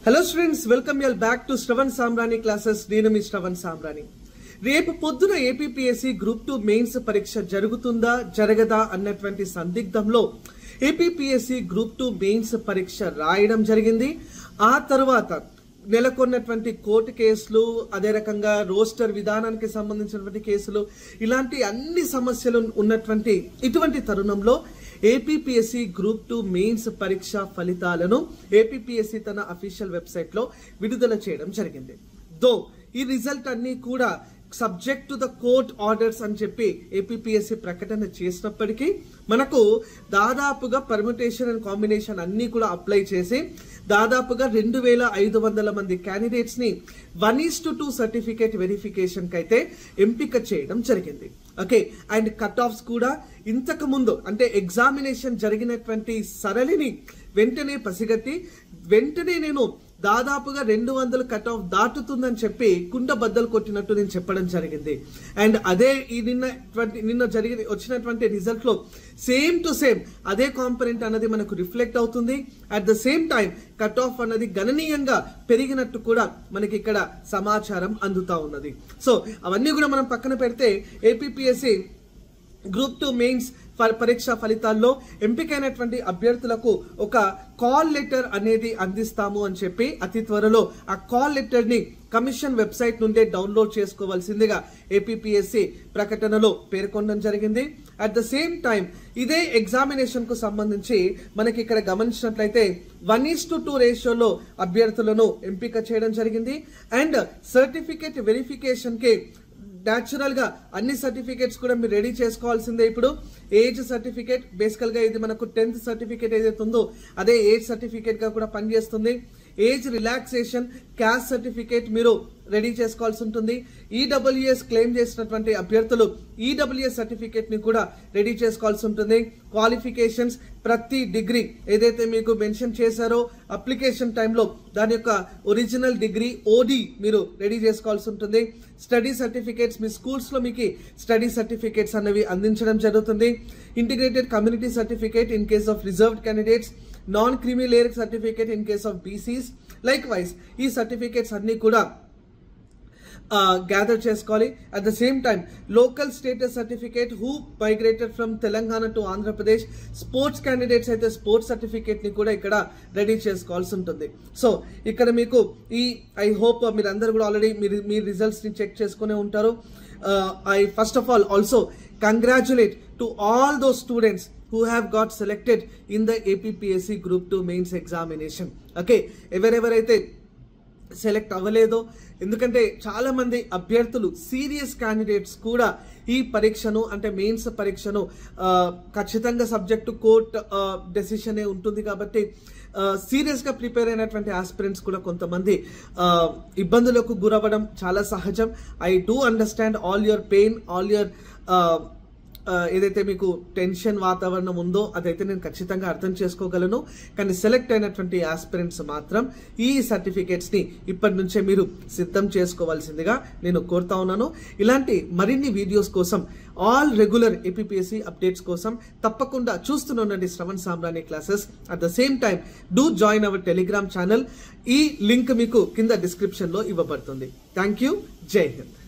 Hello students, welcome యల్ back to Shravan Samrani classes. నేను మీ శ్రవణ్ సామ్రాణి. రేపు పొద్దున ఏపీపీఎస్సీ గ్రూప్ 2 మెయిన్స్ పరీక్ష జరుగుతుందా జరగదా అన్నటువంటి సందిగ్ధంలో ఏపీపీఎస్సీ గ్రూప్ 2 మెయిన్స్ పరీక్ష రాయడం జరిగింది. ఆ తర్వాత నెలకొన్నటువంటి కోర్టు కేసులు, అదే రకంగా రోస్టర్ విధానానికి సంబంధించినటువంటి కేసులు, ఇలాంటి అన్ని సమస్యలు ఉన్నటువంటి ఇటువంటి తరుణంలో ఏపీపీఎస్సీ గ్రూప్ 2 మెయిన్స్ పరీక్ష ఫలితాలను ఏపీపీఎస్సీ తన అఫీషియల్ వెబ్సైట్ లో విడుదల చేయడం జరిగింది. ఈ రిజల్ట్ అన్ని కూడా subject to the court orders అని చెప్పి ఏపీపీఎస్సీ ప్రకటన చేసినప్పటికీ మనకు దాదాపుగా పర్ముటేషన్ అండ్ కాంబినేషన్ అన్ని కూడా అప్లై చేసి దాదాపుగా 2500 మంది క్యాండిడేట్స్ ని 1:2 సర్టిఫికేట్ వెరిఫికేషన్ కి అయితే ఎంపిక చేయడం జరిగింది. ఓకే, అండ్ కట్ ఆఫ్స్ కూడా ఇంతకు ముందు అంటే ఎగ్జామినేషన్ జరిగినటువంటి సరళిని వెంటనే పసిగట్టి వెంటనే నేను దాదాపుగా 200 కట్ ఆఫ్ దాటుతుందని చెప్పి కుండ బద్దలు కొట్టినట్టు నేను చెప్పడం జరిగింది. అండ్ అదే ఈ నిన్న వచ్చినటువంటి రిజల్ట్ లో సేమ్ టు సేమ్ అదే కాంపొనెంట్ అన్నది మనకు రిఫ్లెక్ట్ అవుతుంది. At the same time cut off అన్నది గణనీయంగా పెరిగినట్టు కూడా మనకి ఇక్కడ సమాచారం అందుతా ఉన్నది. సో అవన్నీ కూడా మనం పక్కన పెడితే ఏపీపీఎస్సీ గ్రూప్ 2 మెయిన్స్ పరీక్ష ఫలితాల్లో ఎంపికైనటువంటి అభ్యర్థులకు ఒక కాల్ లెటర్ అనేది అందిస్తాము అని చెప్పి అతి త్వరలో ఆ కాల్ లెటర్ ని కమిషన్ వెబ్సైట్ నుండే డౌన్లోడ్ చేసుకోవాల్సిందిగా ఏపీపీఎస్సీ ప్రకటనలో పేర్కొనడం జరిగింది. అట్ ద సేమ్ టైం ఇదే ఎగ్జామినేషన్ కు సంబంధించి మనకి ఇక్కడ గమనించినట్లయితే 1:2 రేషియోలో అభ్యర్థులను ఎంపిక చేయడం జరిగింది. అండ్ సర్టిఫికేట్ వెరిఫికేషన్ కి న్యాచురల్ గా అన్ని సర్టిఫికేట్స్ కూడా మీరు రెడీ చేసుకోవాల్సిందే. ఇప్పుడు ఏజ్ సర్టిఫికేట్ బేసికల్ గా ఇది మనకు 10th సర్టిఫికేట్ ఏదైతే ఉందో అదే ఏజ్ సర్టిఫికేట్ గా కూడా పనిచేస్తుంది. ఏజ్ రిలాక్సేషన్ క్యాస్ట్ సర్టిఫికేట్ మీరు రెడీ చేసుకోవాల్సి ఉంటుంది. ఈడబ్ల్యూఎస్ క్లెయిమ్ చేసినటువంటి అభ్యర్థులు ఈడబ్ల్యూఎస్ సర్టిఫికేట్ ని కూడా రెడీ చేసుకోవాల్సి ఉంటుంది. క్వాలిఫికేషన్స్ ప్రతి డిగ్రీ ఏదైతే మీకు మెన్షన్ చేశారో అప్లికేషన్ టైంలో దాని యొక్క ఒరిజినల్ డిగ్రీ ఓడి మీరు రెడీ చేసుకోవాల్సి ఉంటుంది. స్టడీ సర్టిఫికేట్స్ మీ స్కూల్స్ లో మీకు స్టడీ సర్టిఫికేట్స్ అన్నవి అందించడం జరుగుతుంది. Integrated community certificate in case of reserved candidates, non creamy layer certificate in case of BCs. Like wise ఈ సర్టిఫికేట్స్ అన్ని కూడా గ్యాదర్ చేసుకోవాలి. At the same time local status certificate who migrated from Telangana to Andhra Pradesh, sports candidates అయితే sports certificate ని కూడా ఇక్కడ ready చేసుకోవాల్సి ఉంటుంది. సో ఇక్కడ మీకు ఐ హోప్ మీరందరూ కూడా ఆల్రెడీ మీ రిజల్ట్స్ ని చెక్ చేసుకునే ఉంటారు. I first of all also congratulate to all those students who have got selected in the APPSC Group 2 Mains examination. Okay, ఎవరెవరైతే సెలెక్ట్ అవ్వలేదో, ఎందుకంటే చాలా మంది అభ్యర్థులు సీరియస్ క్యాండిడేట్స్ కూడా ఈ పరీక్షను అంటే మెయిన్స్ పరీక్షను ఖచ్చితంగా సబ్జెక్టు కోర్ట్ డెసిషనే ఉంటుంది కాబట్టి సీరియస్ గా ప్రిపేర్ అయినటువంటి ఆస్పిరెంట్స్ కూడా కొంతమంది ఇబ్బందులకు గురవ్వడం చాలా సహజం. I do understand all your pain, all your ఏదైతే మీకు టెన్షన్ వాతావరణం ఉందో అదైతే నేను ఖచ్చితంగా అర్థం చేసుకోగలను. కానీ సెలెక్ట్ అయినటువంటి ఆస్పిరెంట్స్ మాత్రం ఈ సర్టిఫికేట్స్ ని ఇప్పటి నుంచే మీరు సిద్ధం చేసుకోవాల్సిందిగా నేను కోరుతా ఉన్నాను. ఇలాంటి మరిన్ని వీడియోస్ కోసం ఆల్ రెగ్యులర్ ఏపీపీఎస్సీ అప్డేట్స్ కోసం తప్పకుండా చూస్తూనే ఉండండి Shravan Samrani classes. At the same time do join our Telegram channel. ఈ లింక్ మీకు కింద డిస్క్రిప్షన్ లో ఇవ్వబడుతుంది. Thank you. జై హింద్.